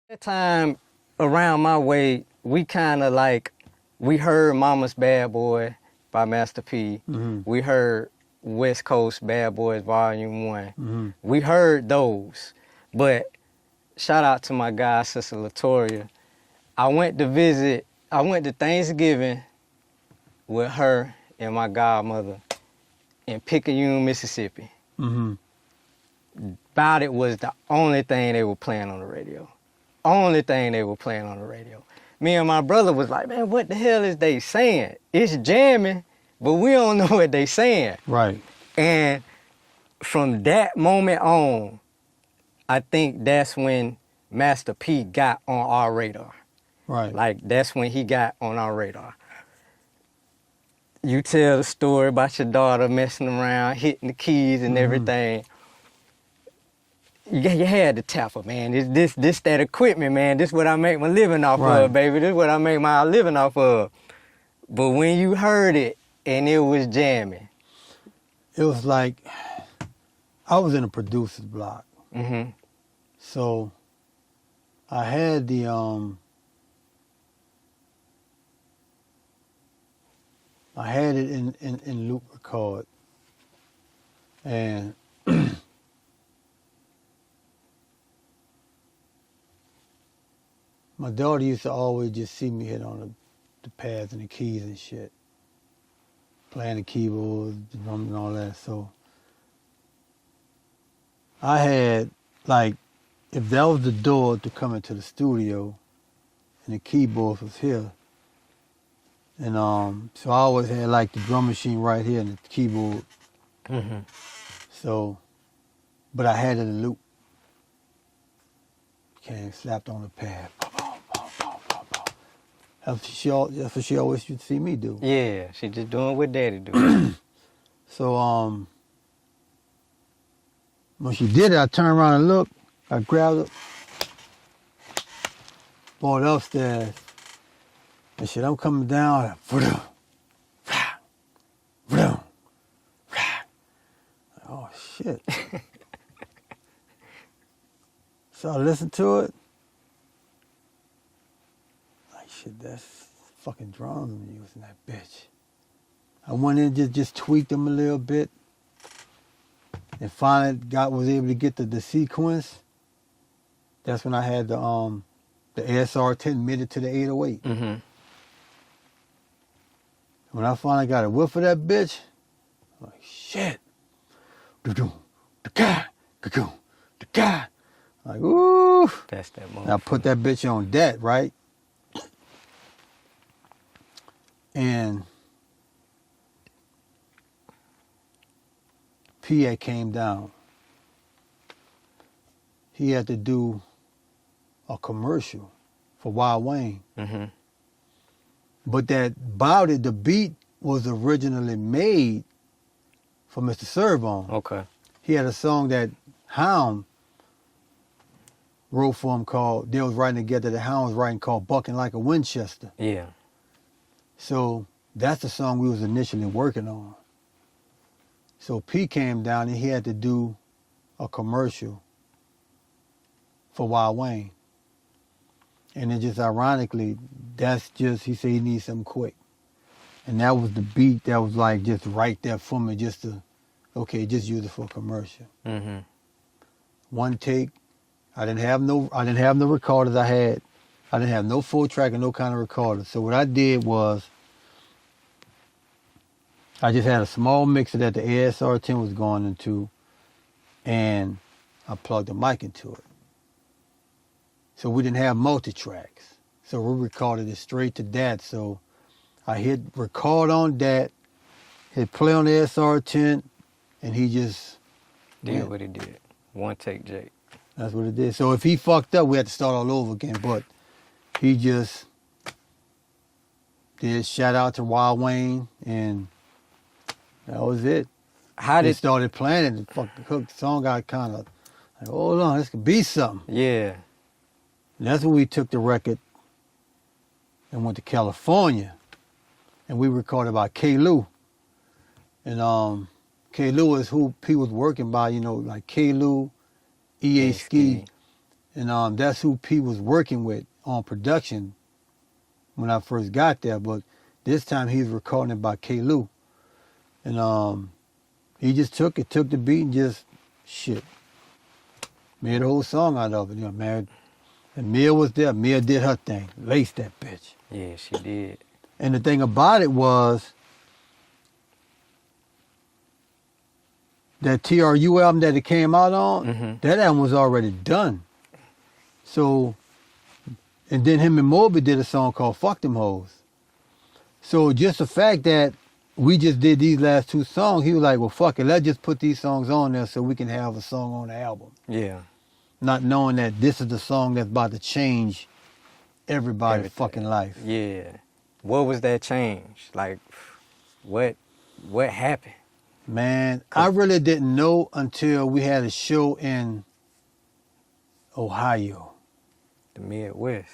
That time around my way, we kind of like, we heard Mama's Bad Boy by Master P. Mm-hmm. We heard West Coast Bad Boys Volume 1. Mm-hmm. We heard those. But shout out to my guy, Sister Latoria. I went to Thanksgiving with her and my godmother in Picayune, Mississippi. Mm-hmm. Bout It was the only thing they were playing on the radio. Only thing they were playing on the radio. Me and my brother was like, man, what the hell is they saying? It's jamming, but we don't know what they saying. Right. And from that moment on, I think that's when Master P got on our radar. Right. Like, that's when he got on our radar. You tell the story about your daughter messing around, hitting the keys and everything. You had to tap her, man. This that equipment, man. This what I make my living off of, baby. This what I make my living off of. But when you heard it and it was jamming. It was like, I was in a producer's block. Mm-hmm. So I had the, I had it in loop record. And my daughter used to always just see me hit on the pads and the keys and shit. Playing the keyboard, the drum and all that. So I had, like, if that was the door to come into the studio and the keyboard was here, and so I always had like the drum machine right here and the keyboard. Mm-hmm. So, but I had it in loop. Came, slapped on the pad. That's what she always used to see me do. Yeah, she just doing what daddy do. So when she did it, I turned around and looked. I grabbed it, brought it upstairs, and shit, I'm coming down. Oh shit. So I listened to it. Like shit, that's fucking drums using that bitch. I went in, just tweaked them a little bit, and finally was able to get the sequence. That's when I had the ASR-10 mid to the 808. Mm-hmm. When I finally got a whiff of that bitch, I'm like, shit. Do-do, da-ga, ga-goom, da-ga. Like, ooh. That's that moment. And I put that bitch on that, right? And PA came down. He had to do a commercial for Wild Wayne. Mm-hmm. But that Bout It, the beat was originally made for Mr. Servon. Okay. He had a song that Hound wrote for him called, they was writing together, the Hound was writing called Bucking Like a Winchester. Yeah. So that's the song we was initially working on. So P came down and he had to do a commercial for Wild Wayne. And then just ironically, that's just, he said he needs something quick. And that was the beat that was like just right there for me, just to, okay, just use it for a commercial. Mm-hmm. One take. I didn't have no recorders I didn't have no full track and no kind of recorder. So what I did was, I just had a small mixer that the ASR-10 was going into, and I plugged a mic into it. So we didn't have multi-tracks. So we recorded it straight to that. So I hit record on that, hit play on the ASR-10, and he just Did what he did. One take, Jake. That's what it did. So if he fucked up, we had to start all over again. But he just did shout out to Wild Wayne, and that was it. How They did started playing it, and the hook song got kind of like, hold on, this could be something. Yeah. And that's when we took the record and went to California, and we recorded by K. Lou. And K. Lou is who P was working by, you know, like K. Lou, E.A. Ski, And that's who P was working with on production when I first got there. But this time he was recording it by K. Lou. And he just took the beat and just made a whole song out of it. You know, man. And Mia was there. Mia did her thing. Laced that bitch. Yeah, she did. And the thing about it was that TRU album that it came out on, that album was already done. So, and then him and Moby did a song called Fuck Them Hoes. So just the fact that we just did these last two songs, he was like, well, fuck it, let's just put these songs on there so we can have a song on the album. Yeah. Not knowing that this is the song that's about to change everybody's fucking life. Yeah. What was that change? Like, what happened? Man, I really didn't know until we had a show in Ohio. The Midwest.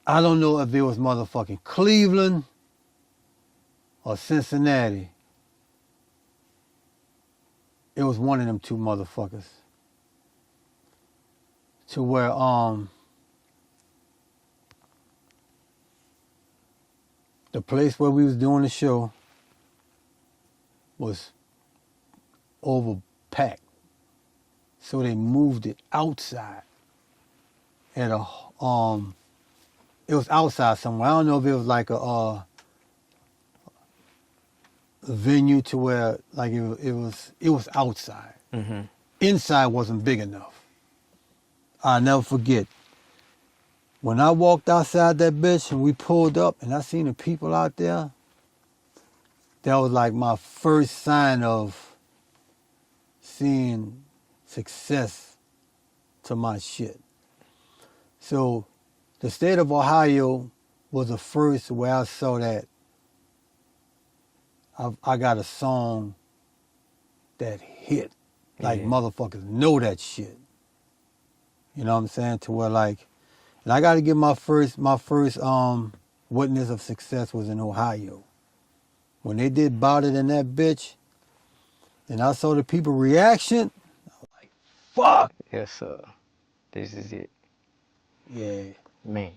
I don't know if it was motherfucking Cleveland or Cincinnati. It was one of them two motherfuckers. To where the place where we was doing the show was overpacked. So they moved it outside at a it was outside somewhere. I don't know if it was like a venue to where like it was outside. Mm-hmm. Inside wasn't big enough. I'll never forget. When I walked outside that bitch and we pulled up and I seen the people out there, that was like my first sign of seeing success to my shit. So the state of Ohio was the first where I saw that I got a song that hit. Like motherfuckers know that shit. You know what I'm saying? To where like, and I got to give my first witness of success was in Ohio. When they did Bout It in that bitch, and I saw the people reaction, I was like, fuck. Yes, sir. This is it. Yeah. Man.